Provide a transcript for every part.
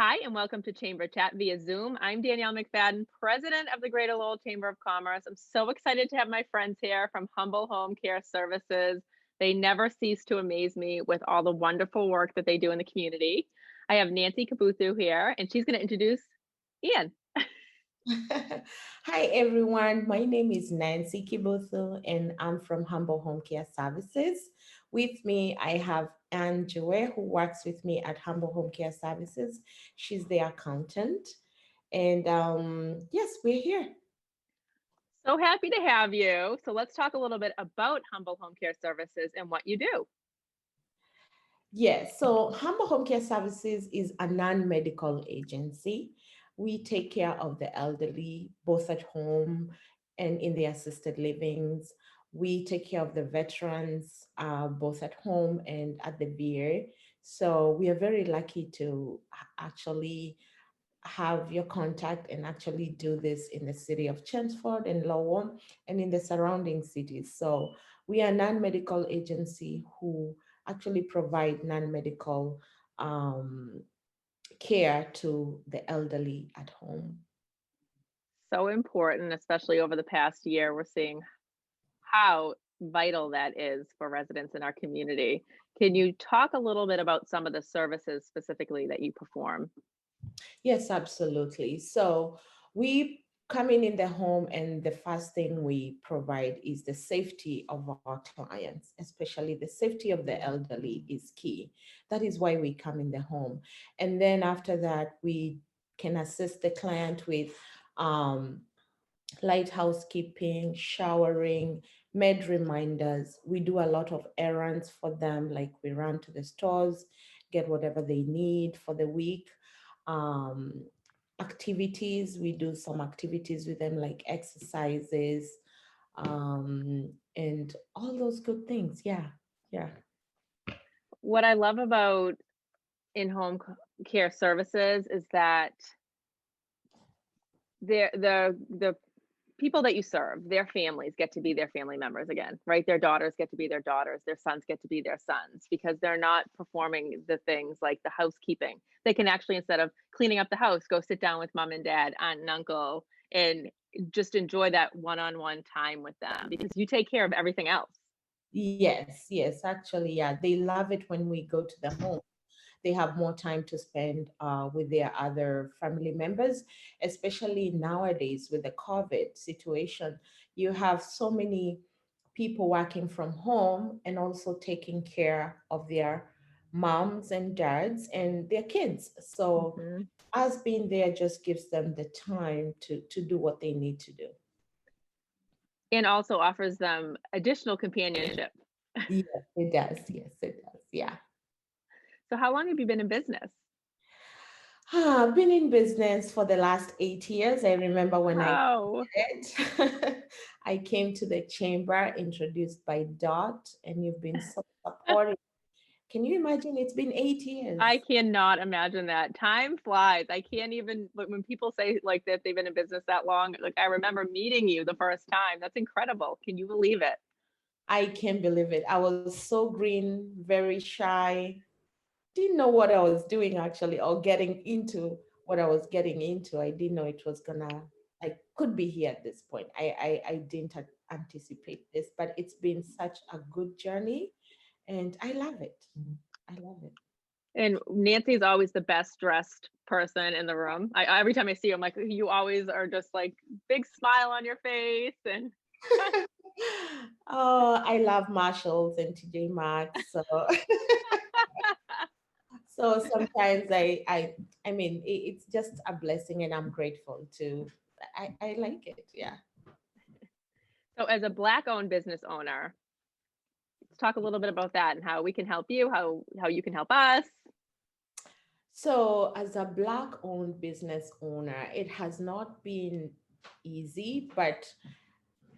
Hi, and welcome to Chamber Chat via Zoom. I'm Danielle McFadden, president of the Greater Lowell Chamber of Commerce. I'm so excited to have my friends here from Humble Home Care Services. They never cease to amaze me with all the wonderful work that they do in the community. I have Nancy Kibuthu here, and she's going to introduce Ian. Hi everyone, my name is Nancy Kibuthu and I'm from Humble Home Care Services. With me, I have Ann Kabugi who works with me at Humble Home Care Services. She's the accountant. And yes, we're here. So happy to have you. So let's talk a little bit about Humble Home Care Services and what you do. Yes, so Humble Home Care Services is a non-medical agency. We take care of the elderly, both at home and in the assisted livings. We take care of the veterans, both at home and at the VA. So we are very lucky to actually have your contact and actually do this in the city of Chelmsford and Lowell and in the surrounding cities. So we are a non-medical agency who actually provide non-medical care to the elderly at home. So important, especially over the past year, we're seeing how vital that is for residents in our community. Can you talk a little bit about some of the services specifically that you perform? Yes, absolutely. So we come in the home, and the first thing we provide is the safety of our clients, especially the safety of the elderly is key. That is why we come in the home. And then after that, we can assist the client with um, light housekeeping, showering, med reminders. We do a lot of errands for them, like we run to the stores, get whatever they need for the week. Um, Activities, we do some activities with them, like exercises, and all those good things. Yeah, yeah. What I love about in-home care services is that the people that you serve, their families get to be their family members again, right? Their daughters get to be their daughters, their sons get to be their sons because they're not performing the things like the housekeeping. They can actually, instead of cleaning up the house, go sit down with mom and dad, aunt and uncle, and just enjoy that one-on-one time with them because you take care of everything else. Yes, yes, actually, yeah. They love it when we go to the home. They have more time to spend with their other family members, especially nowadays with the COVID situation. You have so many people working from home and also taking care of their moms and dads and their kids. So Mhm. us being there just gives them the time to do what they need to do. And also offers them additional companionship. Yes, it does. Yes, it does. Yeah. So how long have you been in business? I've been in business for the last 8 years. I remember when I Oh, it. I came to the chamber introduced by Dot, and you've been so supportive. Can you imagine? It's been 8 years. I cannot imagine that. Time flies. I can't even, but when people say like that they've been in business that long, like I remember meeting you the first time. That's incredible. Can you believe it? I can't believe it. I was so green, very shy, didn't know what I was doing actually, or getting into what I was getting into. I didn't know it was gonna, I could be here at this point. I didn't anticipate this, but it's been such a good journey, and I love it. I love it. And Nancy's always the best dressed person in the room. Every time I see you, I'm like, you always are just like big smile on your face. And Oh, I love Marshalls and TJ Maxx. So, so sometimes I mean, it's just a blessing, and I'm grateful to. I like it. Yeah. so, as a Black owned business owner, let's talk a little bit about that and how we can help you, how you can help us. So, as a Black owned business owner, it has not been easy, but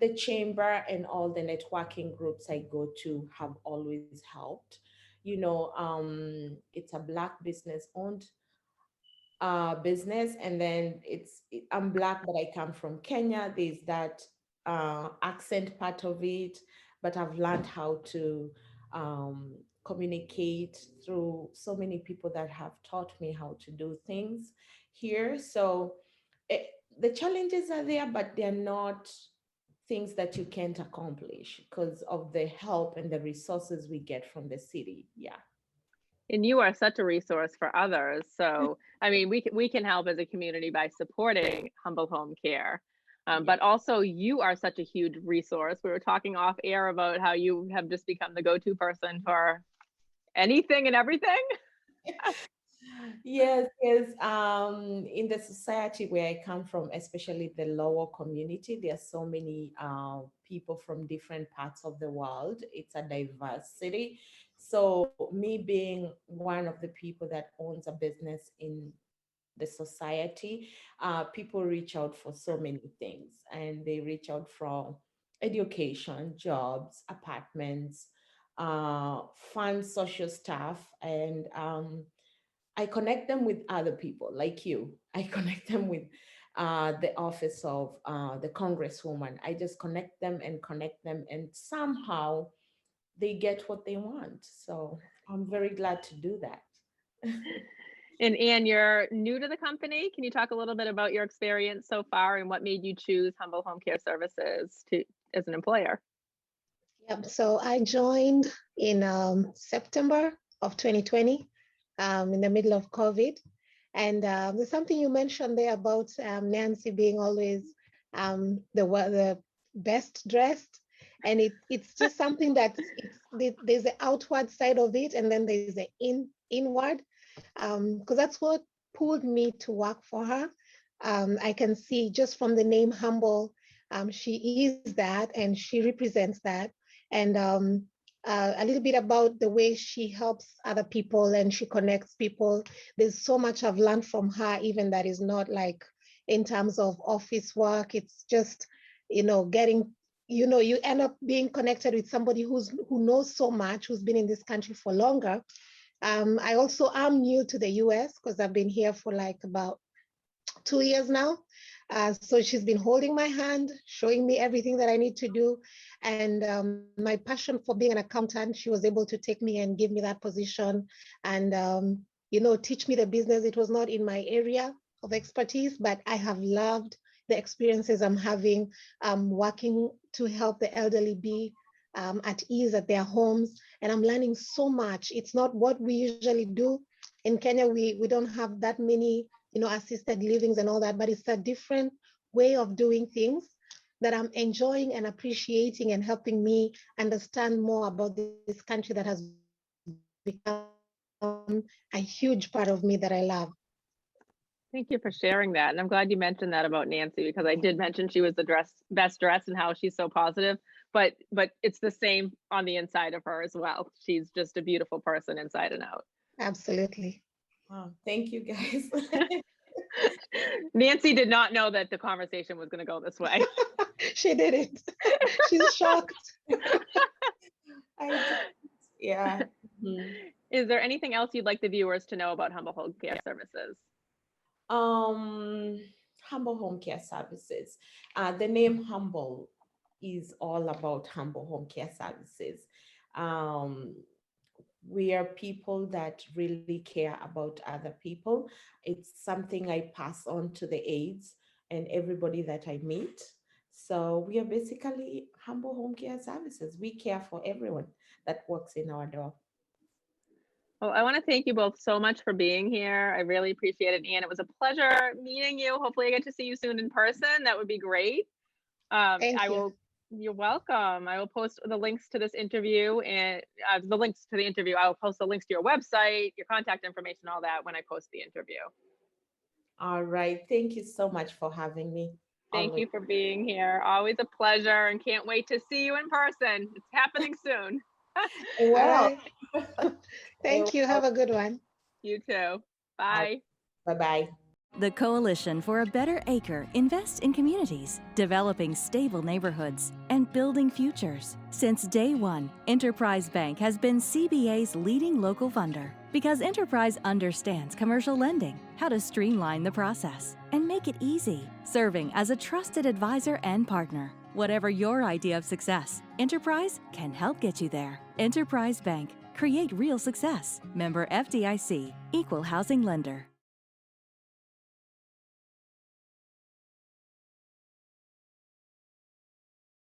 the chamber and all the networking groups I go to have always helped. It's a Black business owned business, and then I'm Black, but I come from Kenya. There's that accent part of it, but I've learned how to communicate through so many people that have taught me how to do things here. So it, the challenges are there, but they're not things that you can't accomplish because of the help and the resources we get from the city. Yeah. And you are such a resource for others. So, I mean, we can help as a community by supporting Humble Home Care. But also you are such a huge resource. We were talking off air about how you have just become the go-to person for anything and everything. Yes, yes. In the society where I come from, especially the lower community, there are so many people from different parts of the world. It's a diverse city. So me being one of the people that owns a business in the society, people reach out for so many things, and they reach out for education, jobs, apartments, fun social stuff, and I connect them with other people like you. I connect them with the office of the congresswoman. I just connect them, and somehow they get what they want. So I'm very glad to do that. And Ann, you're new to the company. Can you talk a little bit about your experience so far and what made you choose Humble Home Care Services to as an employer? Yep. So I joined in September of 2020, in the middle of COVID. And there's something you mentioned there about Nancy being always the best dressed. And it's just something that there's the outward side of it, and then there's the inward, because that's what pulled me to work for her. I can see just from the name Humble, she is that and she represents that. And a little bit about the way she helps other people and she connects people. There's so much I've learned from her, even that is not like in terms of office work. It's just, getting, you end up being connected with somebody who knows so much, who's been in this country for longer. I also am new to the US because I've been here for like about 2 years now. So she's been holding my hand, showing me everything that I need to do. And my passion for being an accountant, she was able to take me and give me that position and, teach me the business. It was not in my area of expertise, but I have loved the experiences I'm having working to help the elderly be at ease at their homes. And I'm learning so much. It's not what we usually do. In Kenya, we don't have that many assisted livings and all that, but it's a different way of doing things that I'm enjoying and appreciating and helping me understand more about this country that has become a huge part of me that I love. Thank you for sharing that. And I'm glad you mentioned that about Nancy, because I did mention she was the best dressed and how she's so positive, but it's the same on the inside of her as well. She's just a beautiful person inside and out. Absolutely. Wow, thank you guys. Nancy did not know that the conversation was going to go this way. She didn't. She's shocked. Yeah. Mm-hmm. Is there anything else you'd like the viewers to know about Humble Home Care Services? Humble Home Care Services. The name Humble is all about Humble Home Care Services. We are people that really care about other people. It's something I pass on to the aides and everybody that I meet. So we are basically Humble Home Care Services. We care for everyone that walks in our door. Well, I want to thank you both so much for being here. I really appreciate it, Ann. It was a pleasure meeting you. Hopefully I get to see you soon in person. That would be great. Thank you. You're welcome. I will post the links to this interview and the links to the interview. I will post the links to your website, your contact information, all that when I post the interview. All right. Thank you so much for having me. Thank you for being here. Always a pleasure, and can't wait to see you in person. It's happening soon. Well, thank you. Have a good one. You too. Bye. Bye-bye. The Coalition for a Better Acre invests in communities, developing stable neighborhoods, and building futures. Since day one, Enterprise Bank has been CBA's leading local funder because Enterprise understands commercial lending, how to streamline the process, and make it easy, serving as a trusted advisor and partner. Whatever your idea of success, Enterprise can help get you there. Enterprise Bank, Create real success. Member FDIC, Equal Housing Lender.